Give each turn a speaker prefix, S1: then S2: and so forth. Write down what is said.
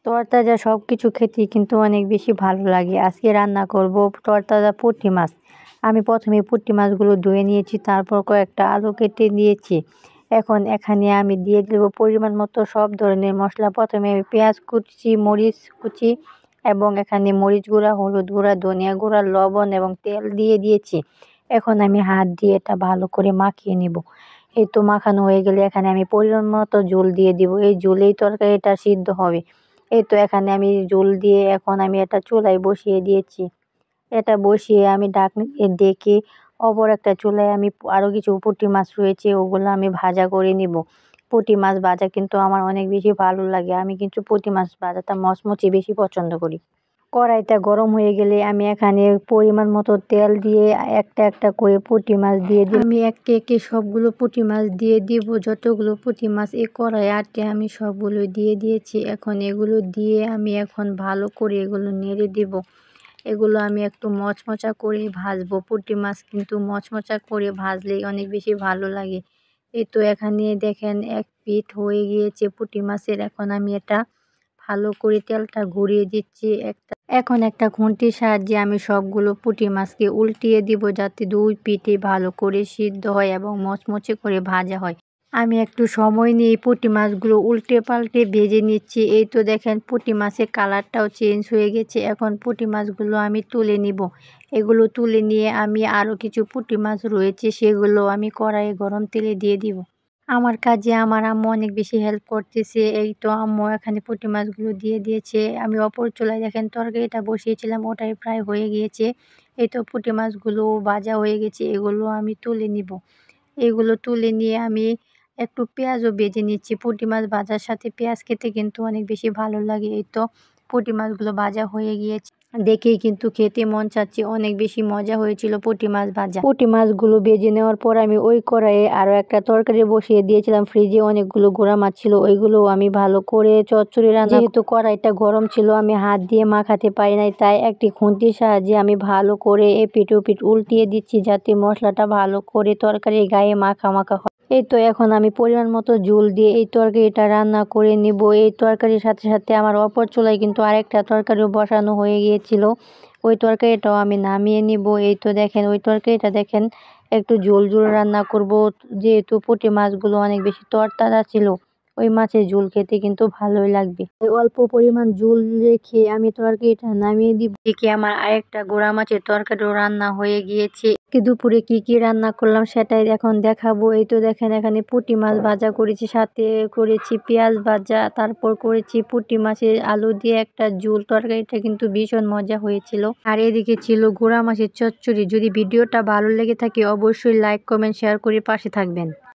S1: তরতাজা সব কিছু খেতেই কিন্তু অনেক বেশি ভালো লাগে। আজকে রান্না করব তরতাজা পুঁটি মাছ। আমি প্রথমে পুঁটি মাছগুলো ধুয়ে নিয়েছি, তারপর কয়েকটা আলু কেটে নিয়েছি। এখন এখানে আমি দিয়ে দেব পরিমাণ মতো সব ধরনের মশলা। প্রথমে আমি পেঁয়াজ কুচি, মরিচ কুচি এবং এখানে মরিচ গুঁড়া, হলুদ গুঁড়া, ধনিয়া গুঁড়া, লবণ এবং তেল দিয়ে দিয়েছি। এখন আমি হাত দিয়ে এটা ভালো করে মাখিয়ে নিব। এই তো মাখানো হয়ে গেলে এখানে আমি পরিমাণ মতো ঝোল দিয়ে দিব। এই ঝোলেই তরকারিটা সিদ্ধ হবে। এই তো এখানে আমি ঝোল দিয়ে এখন আমি এটা চুলায় বসিয়ে দিয়েছি। এটা বসিয়ে আমি ঢাকনা দিয়ে ঢেকে অপর একটা চুলায় আমি আরও কিছু পুঁটি মাছ রয়েছে ওগুলো আমি ভাজা করে নিব। পুঁটি মাছ ভাজা কিন্তু আমার অনেক বেশি ভালো লাগে। আমি কিন্তু পুঁটি মাছ ভাজাটা মচমচে বেশি পছন্দ করি। কড়াইটা গরম হয়ে গেলে আমি এখানে পরিমাণ মতো তেল দিয়ে একটা একটা করে পুঁটি মাছ দিয়ে দিই। আমি একে একে সবগুলো পুঁটি মাছ দিয়ে দিব। যতগুলো পুঁটি মাছ এই কড়াই আটে আমি সবগুলো দিয়ে দিয়েছি। এখন এগুলো দিয়ে আমি এখন ভালো করে এগুলো নেড়ে দিব। এগুলো আমি একটু মচমচা করে ভাজবো। পুঁটি মাছ কিন্তু মচমচা করে ভাজলেই অনেক বেশি ভালো লাগে। এই তো এখানে দেখেন এক পিঠ হয়ে গিয়েছে পুঁটি মাছের। এখন আমি এটা ভালো করে তেলটা ঘুরিয়ে দিচ্ছি। এখন একটা খুন্তির সাহায্যে আমি সবগুলো পুঁটি মাছকে উল্টিয়ে দিব, যাতে দুই পিঠে ভালো করে সিদ্ধ হয় এবং মচমচে করে ভাজা হয়। আমি একটু সময় নিয়ে পুঁটি মাছগুলো উল্টে পাল্টে ভেজে নিচ্ছি। এই তো দেখেন পুঁটি মাছের কালারটাও চেঞ্জ হয়ে গেছে। এখন পুঁটি মাছগুলো আমি তুলে নিব। এগুলো তুলে নিয়ে আমি আরও কিছু পুঁটি মাছ রয়েছে সেগুলো আমি কড়াইয়ে গরম তেলে দিয়ে দিব। আমার কাজে আমার আম্মু অনেক বেশি হেল্প করতেছে। এই তো আম্মু এখানে পুঁটি মাছগুলো দিয়ে দিয়েছে। আমি অপর চুলায় দেখেন তরকারিটা বসিয়েছিলাম, ওটাই প্রায় হয়ে গিয়েছে। এই তো পুঁটি মাছগুলো ভাজা হয়ে গেছে, এগুলো আমি তুলে নিব। এগুলো তুলে নিয়ে আমি একটু পেঁয়াজও ভেজে নিচ্ছি। পুঁটি মাছ ভাজার সাথে পেঁয়াজ খেতে কিন্তু অনেক বেশি ভালো লাগে। এই তো পুঁটি মাছগুলো ভাজা হয়ে গিয়েছে, দেখেই কিন্তু খেতে মন চাচ্ছে। অনেক বেশি মজা হয়েছিল পুঁটি মাছ ভাজা। পুঁটি মাছগুলো ভেজে নেওয়ার পর আমি ওই কড়াইয়ে আরও একটা তরকারি বসিয়ে দিয়েছিলাম। ফ্রিজে অনেকগুলো গুঁড়া মাছ ছিল, ওইগুলো আমি ভালো করে চচ্চড়ি রান্না। যেহেতু কড়াইটা গরম ছিল আমি হাত দিয়ে মাখাতে পারি নাই, তাই একটি খুন্তির সাহায্যে আমি ভালো করে এপিঠ ওপিঠ উল্টিয়ে দিচ্ছি, যাতে মশলাটা ভালো করে তরকারির গায়ে মাখা মাখা হয়। এই তো এখন আমি পরিমাণ মতো ঝোল দিয়ে এই তরকারিটা রান্না করে নিব। এই তরকারির সাথে সাথে আমার অপর চুলায় কিন্তু আরেকটা তরকারিও বসানো হয়ে গিয়েছিল, ওই তরকারিটাও আমি নামিয়ে নিব। এই তো দেখেন ওই তরকারিটা দেখেন একটু ঝোল ঝোল রান্না করব, যেহেতু পুঁটি মাছগুলো অনেক বেশি তরতাজা ছিল। ওই মাছের ঝোল খেতে কিন্তু ভালোই লাগবে। অল্প পরিমাণ ঝোল রেখে আমি তরকারিটা নামিয়ে দিব। এদিকে আমার আরেকটা গুঁড়া মাছের তরকারিও রান্না হয়ে গিয়েছে। দুপুরে কি কি রান্না করলাম সেটাই এখন দেখাবো। এই তো দেখেন এখানে পুঁটি মাছ ভাজা করেছি, সাথে করেছি পেঁয়াজ ভাজা, তারপর করেছি পুঁটি মাছের আলু দিয়ে একটা ঝোল। তরকারিটা কিন্তু ভীষণ মজা হয়েছিল। আর এদিকে ছিল গুঁড়া মাছের চচ্চড়ি। যদি ভিডিওটা ভালো লেগে থাকে অবশ্যই লাইক কমেন্ট শেয়ার করে পাশে থাকবেন।